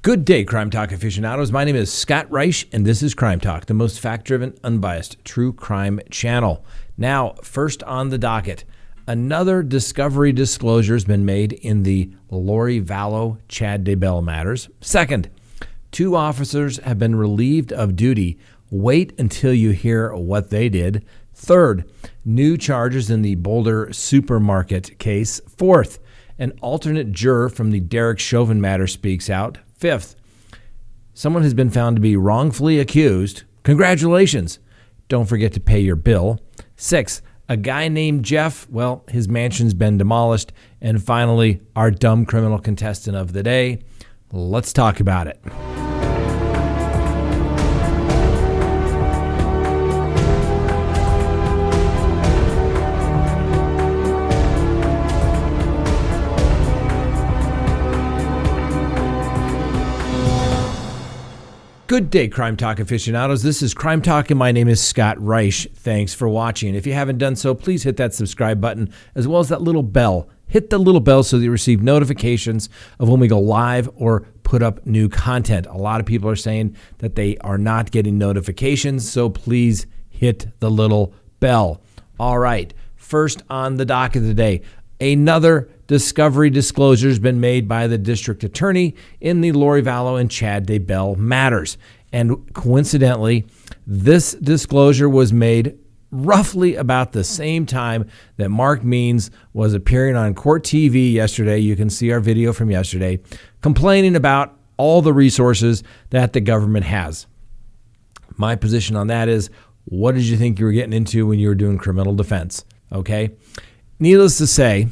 Good day, Crime Talk aficionados. My name is Scott Reisch, and this is Crime Talk, the most fact-driven, unbiased, true crime channel. Now, first on the docket, another discovery disclosure has been made in the Lori Vallow, Chad Daybell matters. Second, 2 officers have been relieved of duty. Wait until you hear what they did. Third, new charges in the Boulder supermarket case. Fourth, an alternate juror from the Derek Chauvin matter speaks out. Fifth, someone has been found to be wrongfully accused. Congratulations. Don't forget to pay your bill. Sixth, a guy named Jeff, well, his mansion's been demolished. And finally, our dumb criminal contestant of the day. Let's talk about it. Good day, Crime Talk aficionados. This is Crime Talk, and my name is Scott Reisch. Thanks for watching. If you haven't done so, please hit that subscribe button as well as that little bell. Hit the little bell so that you receive notifications of when we go live or put up new content. A lot of people are saying that they are not getting notifications, so please hit the little bell. All right, first on the docket today, another discovery disclosure has been made by the district attorney in the Lori Vallow and Chad Daybell matters. And coincidentally, this disclosure was made roughly about the same time that Mark Means was appearing on Court TV yesterday. You can see our video from yesterday, complaining about all the resources that the government has. My position on that is, what did you think you were getting into when you were doing criminal defense? Okay. Needless to say,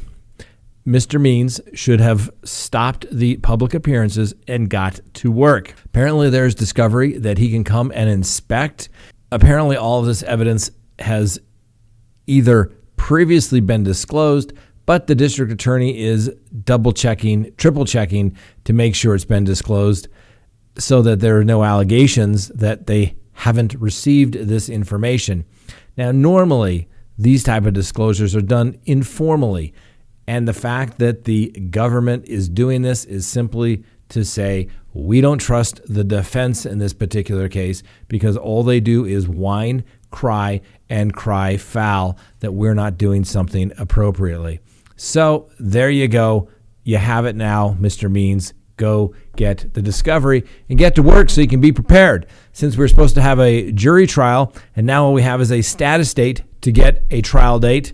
Mr. Means should have stopped the public appearances and got to work. Apparently, there's discovery that he can come and inspect. Apparently, all of this evidence has either previously been disclosed, but the district attorney is double-checking, triple-checking to make sure it's been disclosed so that there are no allegations that they haven't received this information. Now, normally, these type of disclosures are done informally. And the fact that the government is doing this is simply to say, we don't trust the defense in this particular case because all they do is whine, cry, and cry foul that we're not doing something appropriately. So there you go. You have it now, Mr. Means. Go get the discovery and get to work so you can be prepared. Since we're supposed to have a jury trial, and now all we have is a status date to get a trial date.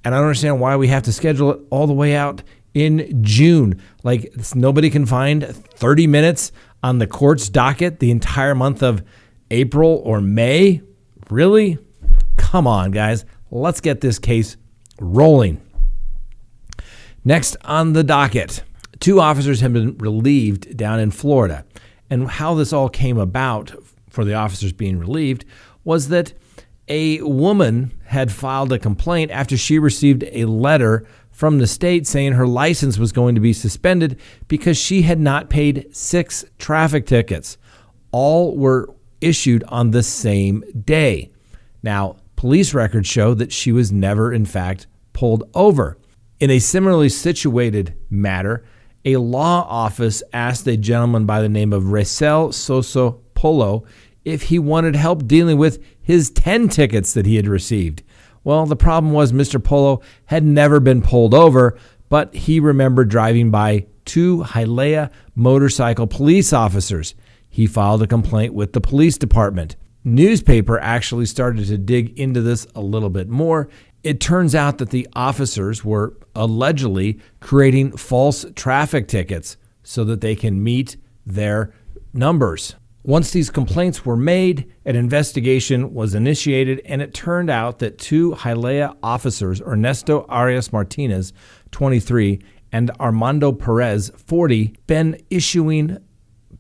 And I don't understand why we have to schedule it all the way out in June. Like, nobody can find 30 minutes on the court's docket the entire month of April or May. Really? Come on, guys. Let's get this case rolling. Next on the docket, 2 officers have been relieved down in Florida. And how this all came about for the officers being relieved was that a woman had filed a complaint after she received a letter from the state saying her license was going to be suspended because she had not paid 6 traffic tickets. All were issued on the same day. Now, police records show that she was never, in fact, pulled over. In a similarly situated matter, a law office asked a gentleman by the name of Resel Soso Polo if he wanted help dealing with his 10 tickets that he had received. Well, the problem was Mr. Polo had never been pulled over, but he remembered driving by 2 Hialeah motorcycle police officers. He filed a complaint with the police department. Newspaper actually started to dig into this a little bit more. It turns out that the officers were allegedly creating false traffic tickets so that they can meet their numbers. Once these complaints were made, an investigation was initiated, and it turned out that 2 Hialeah officers, Ernesto Arias Martinez, 23, and Armando Perez, 40, been issuing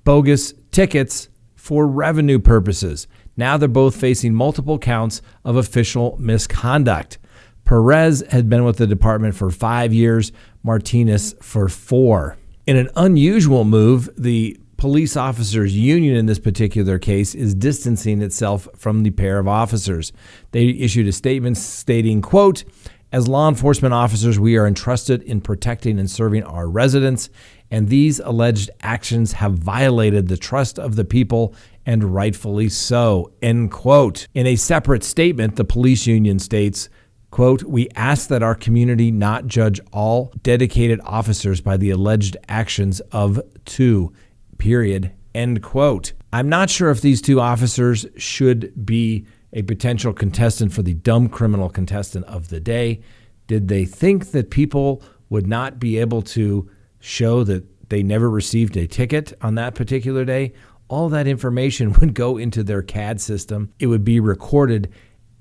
bogus tickets for revenue purposes. Now they're both facing multiple counts of official misconduct. Perez had been with the department for 5 years, Martinez for 4. In an unusual move, the police officers union in this particular case is distancing itself from the pair of officers. They issued a statement stating, quote, "As law enforcement officers, we are entrusted in protecting and serving our residents and these alleged actions have violated the trust of the people, and rightfully so, end quote. In a separate statement, the police union states, quote, "We ask that our community not judge all dedicated officers by the alleged actions of two, period," end quote. I'm not sure if these two officers should be a potential contestant for the dumb criminal contestant of the day. Did they think that people would not be able to show that they never received a ticket on that particular day? All that information would go into their CAD system. It would be recorded.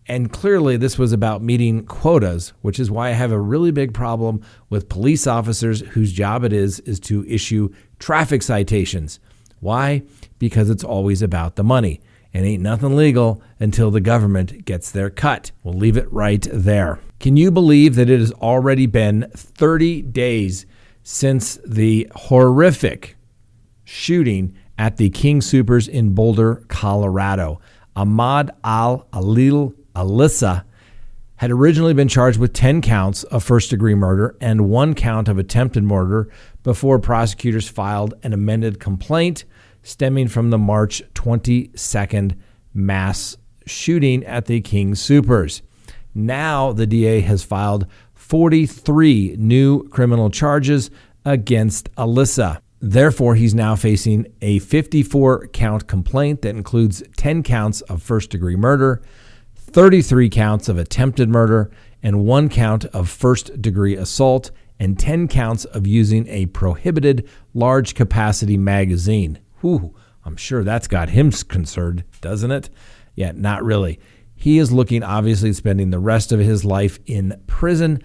And clearly this was about meeting quotas, which is why I have a really big problem with police officers whose job it is to issue traffic citations. Why? Because it's always about the money. And ain't nothing legal until the government gets their cut. We'll leave it right there. Can you believe that it has already been 30 days since the horrific shooting at the King Soopers in Boulder, Colorado? Ahmad al-Alil Alyssa had originally been charged with 10 counts of first-degree murder and 1 count of attempted murder before prosecutors filed an amended complaint stemming from the March 22nd mass shooting at the King Soopers. Now the DA has filed 43 new criminal charges against Alyssa. Therefore, he's now facing a 54-count complaint that includes 10 counts of first-degree murder, 33 counts of attempted murder, and 1 count of first-degree assault, and 10 counts of using a prohibited large-capacity magazine. Whew, I'm sure that's got him concerned, doesn't it? Yeah, not really. He is looking, obviously, at spending the rest of his life in prison,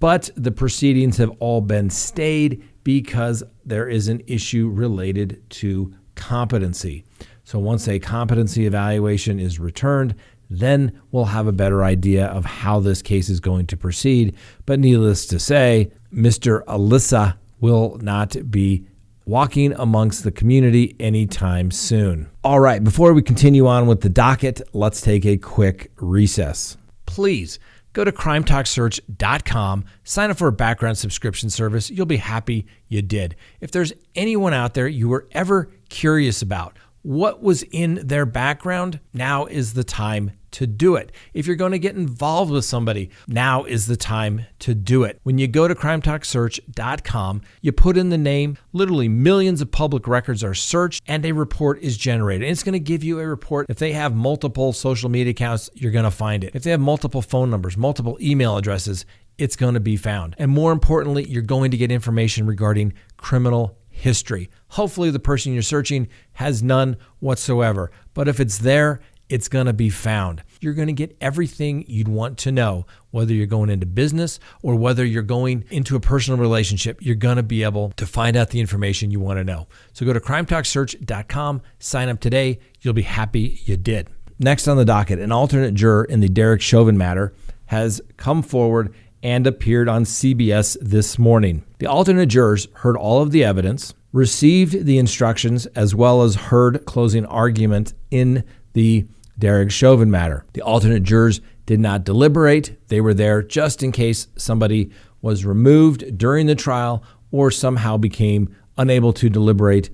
but the proceedings have all been stayed because there is an issue related to competency. So once a competency evaluation is returned, then we'll have a better idea of how this case is going to proceed. But needless to say, Mr. Alyssa will not be walking amongst the community anytime soon. All right, before we continue on with the docket, let's take a quick recess. Please go to CrimeTalkSearch.com, sign up for a background subscription service. You'll be happy you did. If there's anyone out there you were ever curious about what was in their background, now is the time to do it. If you're going to get involved with somebody, now is the time to do it. When you go to CrimeTalkSearch.com, you put in the name, literally millions of public records are searched, and a report is generated. And it's going to give you a report. If they have multiple social media accounts, you're going to find it. If they have multiple phone numbers, multiple email addresses, it's going to be found. And more importantly, you're going to get information regarding criminal history. Hopefully the person you're searching has none whatsoever. But if it's there, it's going to be found. You're going to get everything you'd want to know, whether you're going into business or whether you're going into a personal relationship. You're going to be able to find out the information you want to know. So go to CrimeTalkSearch.com, sign up today. You'll be happy you did. Next on the docket, an alternate juror in the Derek Chauvin matter has come forward and appeared on CBS this morning. The alternate jurors heard all of the evidence, received the instructions, as well as heard closing argument in the Derek Chauvin matter. The alternate jurors did not deliberate. They were there just in case somebody was removed during the trial or somehow became unable to deliberate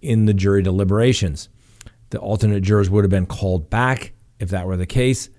in the jury deliberations. The alternate jurors would have been called back if that were the case.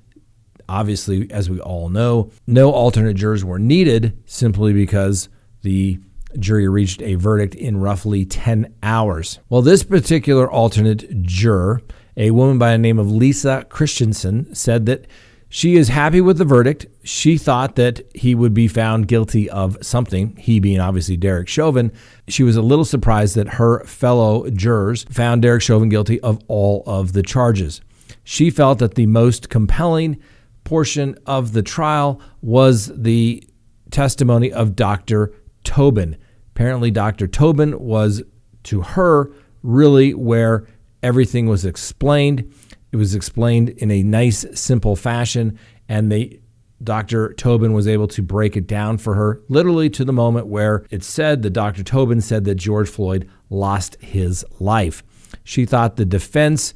Obviously, as we all know, no alternate jurors were needed simply because the jury reached a verdict in roughly 10 hours. Well, this particular alternate juror, a woman by the name of Lisa Christensen, said that she is happy with the verdict. She thought that he would be found guilty of something, he being obviously Derek Chauvin. She was a little surprised that her fellow jurors found Derek Chauvin guilty of all of the charges. She felt that the most compelling portion of the trial was the testimony of Dr. Tobin. Apparently, Dr. Tobin was, to her, really where everything was explained. It was explained in a nice, simple fashion, and Dr. Tobin was able to break it down for her, literally to the moment where it said that Dr. Tobin said that George Floyd lost his life. She thought the defense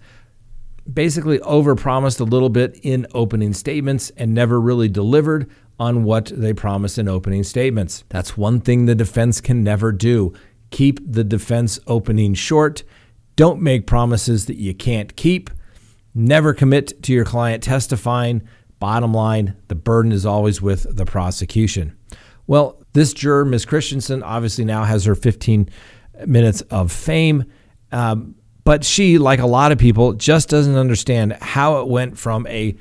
basically overpromised a little bit in opening statements and never really delivered on what they promised in opening statements. That's one thing the defense can never do. Keep the defense opening short. Don't make promises that you can't keep. Never commit to your client testifying. Bottom line, the burden is always with the prosecution. Well, this juror, Ms. Christensen, obviously now has her 15 minutes of fame. But she, like a lot of people, just doesn't understand how it went from a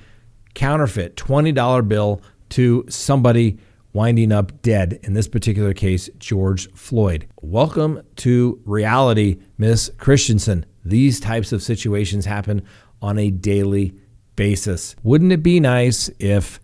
counterfeit $20 bill to somebody winding up dead, in this particular case, George Floyd. Welcome to reality, Ms. Christensen. These types of situations happen on a daily basis. Wouldn't it be nice if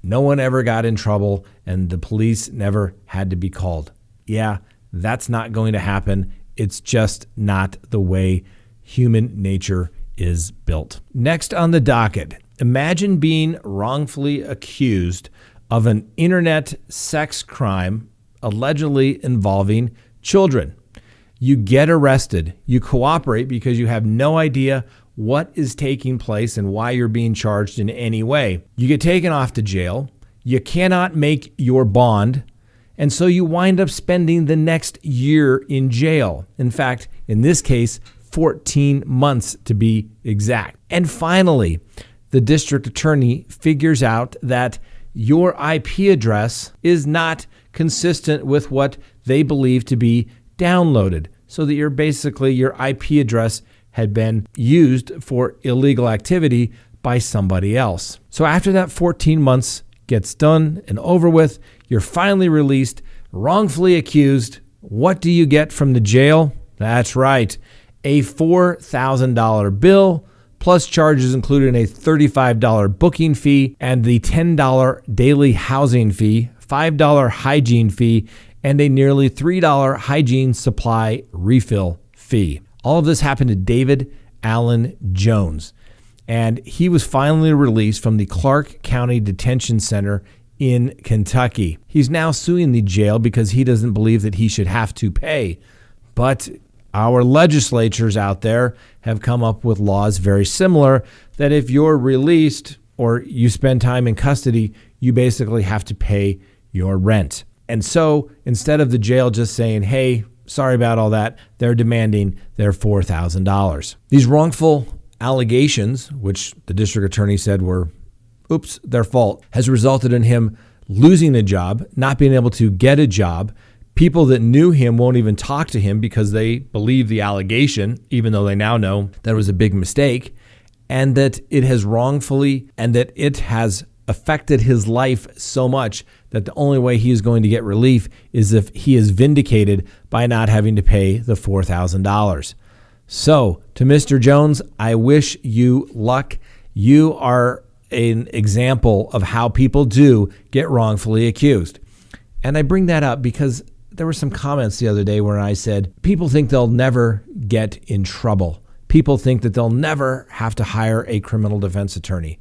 no one ever got in trouble and the police never had to be called? Yeah, that's not going to happen. It's just not the way human nature is built. Next on the docket, imagine being wrongfully accused of an internet sex crime allegedly involving children. You get arrested. You cooperate because you have no idea what is taking place and why you're being charged in any way. You get taken off to jail. You cannot make your bond. And so you wind up spending the next year in jail. In fact, in this case, 14 months to be exact. And finally, the district attorney figures out that your IP address is not consistent with what they believe to be downloaded, so that your IP address had been used for illegal activity by somebody else. So after that 14 months gets done and over with, you're finally released, wrongfully accused. What do you get from the jail? That's right, a $4,000 bill, plus charges including a $35 booking fee and the $10 daily housing fee, $5 hygiene fee, and a nearly $3 hygiene supply refill fee. All of this happened to David Allen Jones, and he was finally released from the Clark County Detention Center in Kentucky. He's now suing the jail because he doesn't believe that he should have to pay. But our legislatures out there have come up with laws very similar that if you're released or you spend time in custody, you basically have to pay your rent. And so instead of the jail just saying, hey, sorry about all that, they're demanding their $4,000. These wrongful allegations, which the district attorney said were, their fault, has resulted in him losing a job, not being able to get a job. People that knew him won't even talk to him because they believe the allegation, even though they now know that it was a big mistake, and that it has wrongfully and that it has affected his life so much that the only way he is going to get relief is if he is vindicated by not having to pay the $4,000. So to Mr. Jones, I wish you luck. You are an example of how people do get wrongfully accused. And I bring that up because there were some comments the other day where I said, people think they'll never get in trouble. People think that they'll never have to hire a criminal defense attorney.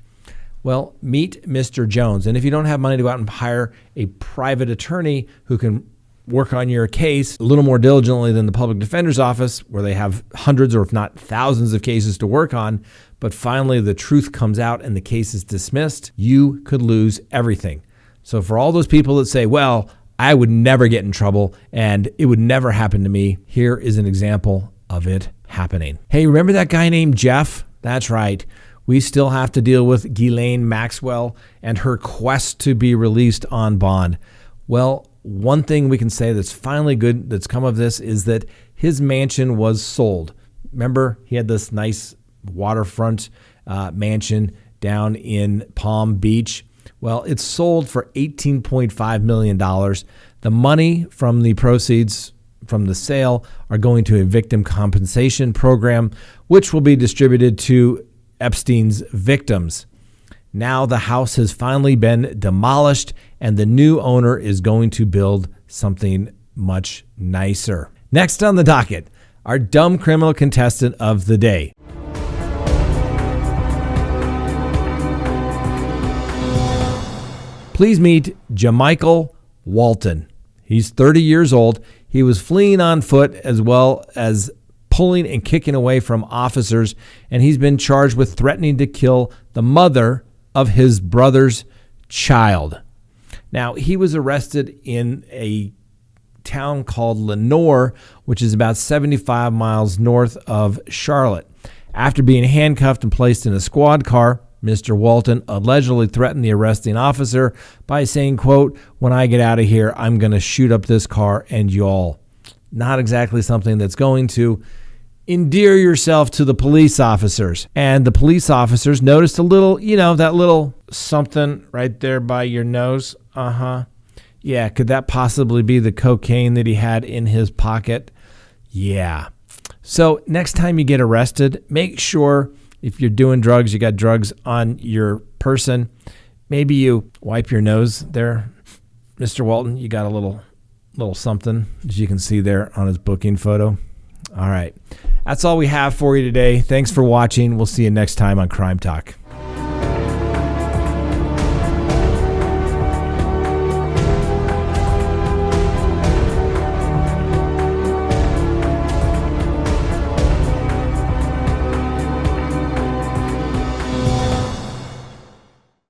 Well, meet Mr. Jones. And if you don't have money to go out and hire a private attorney who can work on your case a little more diligently than the public defender's office, where they have hundreds or if not thousands of cases to work on, but finally the truth comes out and the case is dismissed, you could lose everything. So for all those people that say, well, I would never get in trouble and it would never happen to me, here is an example of it happening. Hey, remember that guy named Jeff? That's right. We still have to deal with Ghislaine Maxwell and her quest to be released on bond. Well, one thing we can say that's finally good that's come of this is that his mansion was sold. Remember, he had this nice waterfront mansion down in Palm Beach. Well, it's sold for $18.5 million. The money from the proceeds from the sale are going to a victim compensation program, which will be distributed to Epstein's victims. Now the house has finally been demolished and the new owner is going to build something much nicer. Next on the docket, our dumb criminal contestant of the day. Please meet Jamichael Walton. He's 30 years old. He was fleeing on foot as well as pulling and kicking away from officers, and he's been charged with threatening to kill the mother of his brother's child. Now, he was arrested in a town called Lenoir, which is about 75 miles north of Charlotte. After being handcuffed and placed in a squad car, Mr. Walton allegedly threatened the arresting officer by saying, quote, "When I get out of here, I'm going to shoot up this car and y'all." Not exactly something that's going to endear yourself to the police officers. And the police officers noticed a little, that little something right there by your nose. Yeah, could that possibly be the cocaine that he had in his pocket? Yeah. So next time you get arrested, make sure if you're doing drugs, you got drugs on your person, maybe you wipe your nose there. Mr. Walton, you got a little something, as you can see there on his booking photo. All right. That's all we have for you today. Thanks for watching. We'll see you next time on Crime Talk.